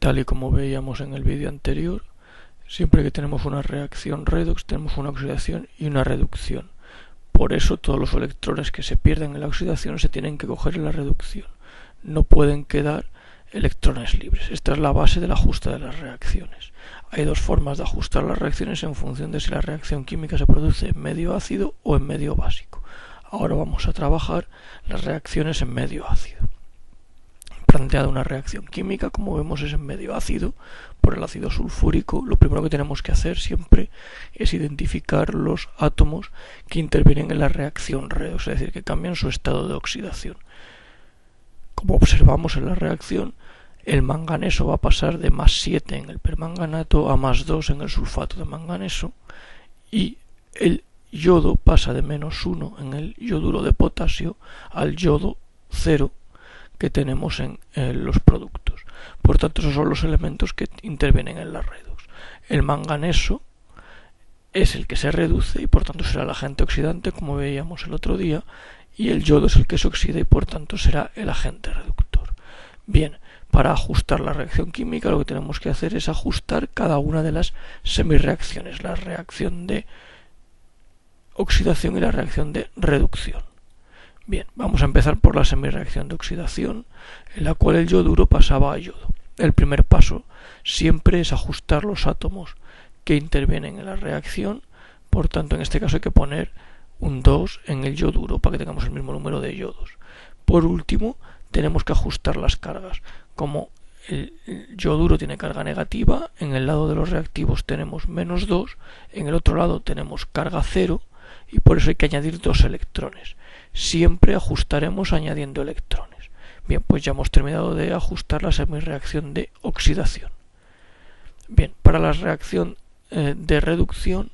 Tal y como veíamos en el vídeo anterior, siempre que tenemos una reacción redox tenemos una oxidación y una reducción. Por eso todos los electrones que se pierden en la oxidación se tienen que coger en la reducción. No pueden quedar electrones libres. Esta es la base del ajuste de las reacciones. Hay dos formas de ajustar las reacciones en función de si la reacción química se produce en medio ácido o en medio básico. Ahora vamos a trabajar las reacciones en medio ácido. Planteada una reacción química, como vemos, es en medio ácido por el ácido sulfúrico. Lo primero que tenemos que hacer siempre es identificar los átomos que intervienen en la reacción redox, es decir, que cambian su estado de oxidación. Como observamos en la reacción, el manganeso va a pasar de +7 en el permanganato a +2 en el sulfato de manganeso, y el yodo pasa de -1 en el yoduro de potasio al yodo 0 que tenemos en los productos. Por tanto, esos son los elementos que intervienen en la redox. El manganeso es el que se reduce y por tanto será el agente oxidante, como veíamos el otro día, y el yodo es el que se oxida y por tanto será el agente reductor. Bien, para ajustar la reacción química lo que tenemos que hacer es ajustar cada una de las semirreacciones, la reacción de oxidación y la reacción de reducción. Bien, vamos a empezar por la semirreacción de oxidación, en la cual el yoduro pasaba a yodo. El primer paso siempre es ajustar los átomos que intervienen en la reacción, por tanto en este caso hay que poner un 2 en el yoduro para que tengamos el mismo número de yodos. Por último, tenemos que ajustar las cargas. Como el yoduro tiene carga negativa, en el lado de los reactivos tenemos -2, en el otro lado tenemos carga 0 y por eso hay que añadir 2 electrones. Siempre ajustaremos añadiendo electrones. Bien, pues ya hemos terminado de ajustar la semirreacción de oxidación. Bien, para la reacción de reducción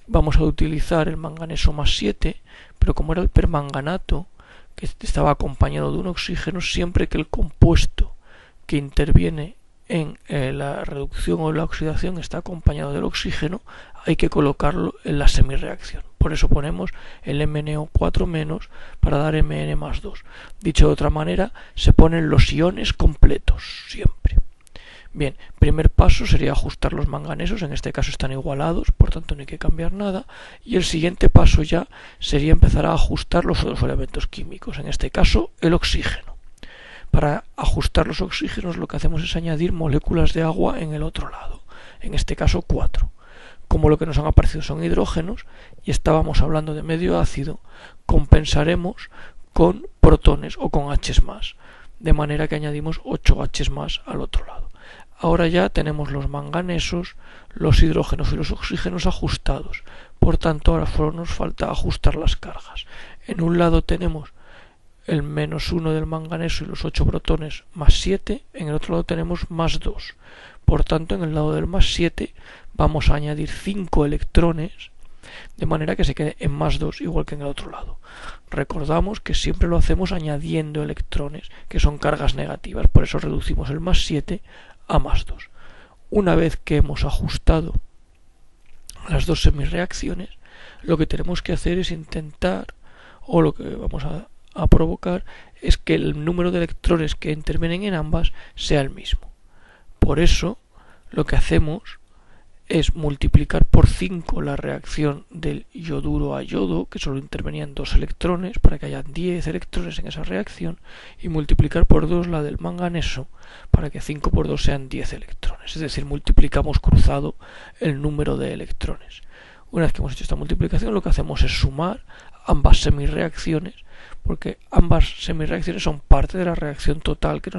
vamos a utilizar el manganeso +7, pero como era el permanganato que estaba acompañado de un oxígeno, siempre que el compuesto que interviene en la reducción o la oxidación está acompañado del oxígeno, hay que colocarlo en la semirreacción. Por eso ponemos el MnO4- para dar Mn+2. Dicho de otra manera, se ponen los iones completos siempre. Bien, primer paso sería ajustar los manganesos, en este caso están igualados, por tanto no hay que cambiar nada, y el siguiente paso ya sería empezar a ajustar los otros elementos químicos, en este caso el oxígeno. Para ajustar los oxígenos lo que hacemos es añadir moléculas de agua en el otro lado, en este caso 4. Como lo que nos han aparecido son hidrógenos y estábamos hablando de medio ácido, compensaremos con protones o con H+, de manera que añadimos 8 H+ al otro lado. Ahora ya tenemos los manganesos, los hidrógenos y los oxígenos ajustados, por tanto ahora solo nos falta ajustar las cargas. En un lado tenemos el -1 del manganeso y los 8 protones +7, en el otro lado tenemos +2. Por tanto, en el lado del +7 vamos a añadir 5 electrones, de manera que se quede en +2, igual que en el otro lado. Recordamos que siempre lo hacemos añadiendo electrones, que son cargas negativas, por eso reducimos el +7 a +2. Una vez que hemos ajustado las dos semirreacciones, lo que tenemos que hacer es intentar, o lo que vamos a provocar, es que el número de electrones que intervienen en ambas sea el mismo. Por eso lo que hacemos es multiplicar por 5 la reacción del yoduro a yodo, que solo intervenían 2 electrones, para que haya 10 electrones en esa reacción, y multiplicar por 2 la del manganeso, para que 5 por 2 sean 10 electrones. Es decir, multiplicamos cruzado el número de electrones. Una vez que hemos hecho esta multiplicación, lo que hacemos es sumar ambas semirreacciones, porque ambas semirreacciones son parte de la reacción total que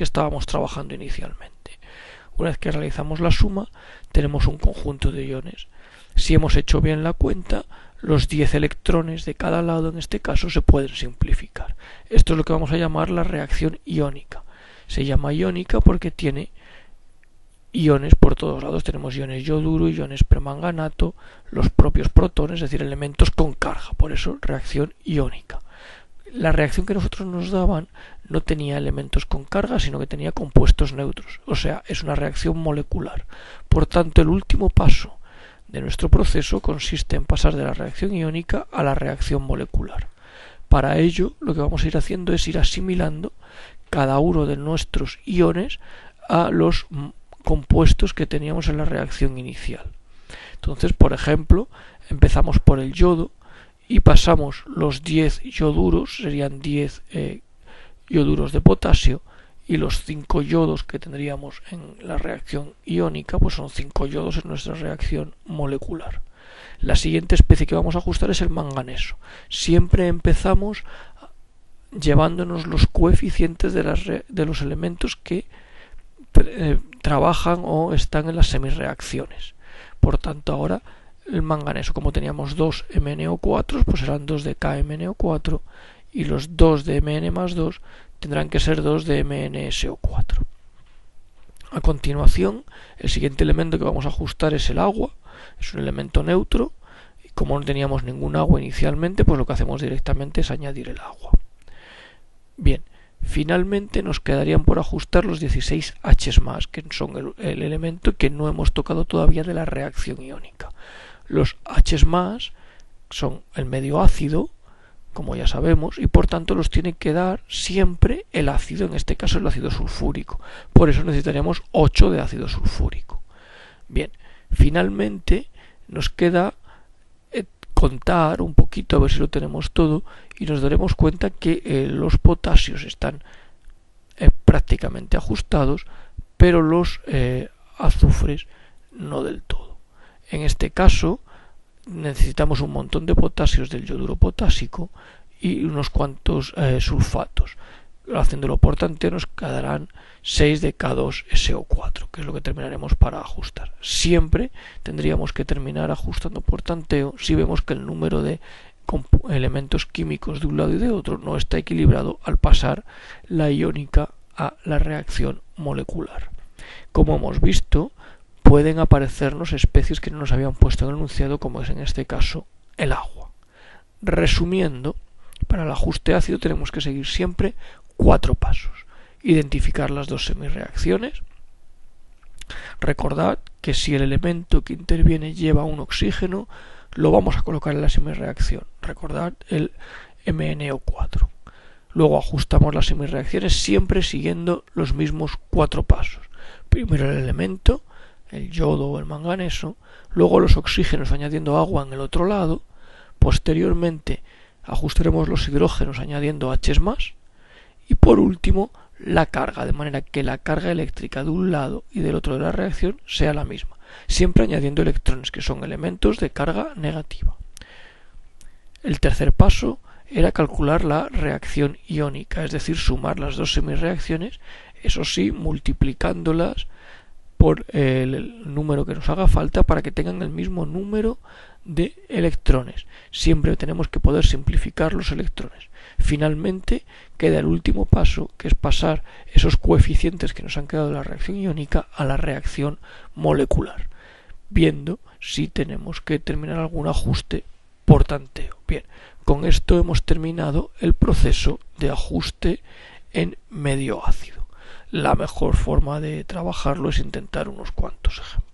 estábamos trabajando inicialmente. Una vez que realizamos la suma, tenemos un conjunto de iones. Si hemos hecho bien la cuenta, los 10 electrones de cada lado, en este caso, se pueden simplificar. Esto es lo que vamos a llamar la reacción iónica. Se llama iónica porque tiene iones por todos lados. Tenemos iones yoduro, iones permanganato, los propios protones, es decir, elementos con carga. Por eso, reacción iónica. La reacción que nosotros nos daban no tenía elementos con carga, sino que tenía compuestos neutros, o sea, es una reacción molecular. Por tanto, el último paso de nuestro proceso consiste en pasar de la reacción iónica a la reacción molecular. Para ello, lo que vamos a ir haciendo es ir asimilando cada uno de nuestros iones a los compuestos que teníamos en la reacción inicial. Entonces, por ejemplo, empezamos por el yodo y pasamos los 10 ioduros, serían 10 ioduros de potasio, y los 5 yodos que tendríamos en la reacción iónica, pues son 5 yodos en nuestra reacción molecular. La siguiente especie que vamos a ajustar es el manganeso. Siempre empezamos llevándonos los coeficientes de los elementos que trabajan o están en las semirreacciones. Por tanto, ahora el manganeso, como teníamos 2 MnO4, pues serán 2 de KMnO4, y los 2 de Mn más 2 tendrán que ser 2 de MnSO4. A continuación, el siguiente elemento que vamos a ajustar es el agua. Es un elemento neutro, y como no teníamos ningún agua inicialmente, pues lo que hacemos directamente es añadir el agua. Bien, finalmente nos quedarían por ajustar los 16 H+, que son el elemento que no hemos tocado todavía de la reacción iónica. Los H+, son el medio ácido, como ya sabemos, y por tanto los tiene que dar siempre el ácido, en este caso el ácido sulfúrico. Por eso necesitaríamos 8 de ácido sulfúrico. Bien, finalmente nos queda contar un poquito, a ver si lo tenemos todo, y nos daremos cuenta que los potasios están prácticamente ajustados, pero los azufres no del todo. En este caso necesitamos un montón de potasios del yoduro potásico y unos cuantos sulfatos. Haciéndolo por tanteo nos quedarán 6 de K2SO4, que es lo que terminaremos para ajustar. Siempre tendríamos que terminar ajustando por tanteo si vemos que el número de elementos químicos de un lado y de otro no está equilibrado al pasar la iónica a la reacción molecular. Como hemos visto, pueden aparecernos especies que no nos habían puesto en el enunciado, como es en este caso el agua. Resumiendo, para el ajuste ácido tenemos que seguir siempre 4 pasos. Identificar las dos semirreacciones. Recordad que si el elemento que interviene lleva un oxígeno, lo vamos a colocar en la semirreacción. Recordad el MnO4. Luego ajustamos las semirreacciones siempre siguiendo los mismos 4 pasos. Primero el elemento, el yodo o el manganeso, luego los oxígenos añadiendo agua en el otro lado, posteriormente ajustaremos los hidrógenos añadiendo H+, y por último la carga, de manera que la carga eléctrica de un lado y del otro de la reacción sea la misma, siempre añadiendo electrones, que son elementos de carga negativa. El tercer paso era calcular la reacción iónica, es decir, sumar las dos semirreacciones, eso sí, multiplicándolas por el número que nos haga falta para que tengan el mismo número de electrones. Siempre tenemos que poder simplificar los electrones. Finalmente queda el último paso, que es pasar esos coeficientes que nos han quedado de la reacción iónica a la reacción molecular, viendo si tenemos que terminar algún ajuste por tanteo. Bien, con esto hemos terminado el proceso de ajuste en medio ácido. La mejor forma de trabajarlo es intentar unos cuantos ejemplos.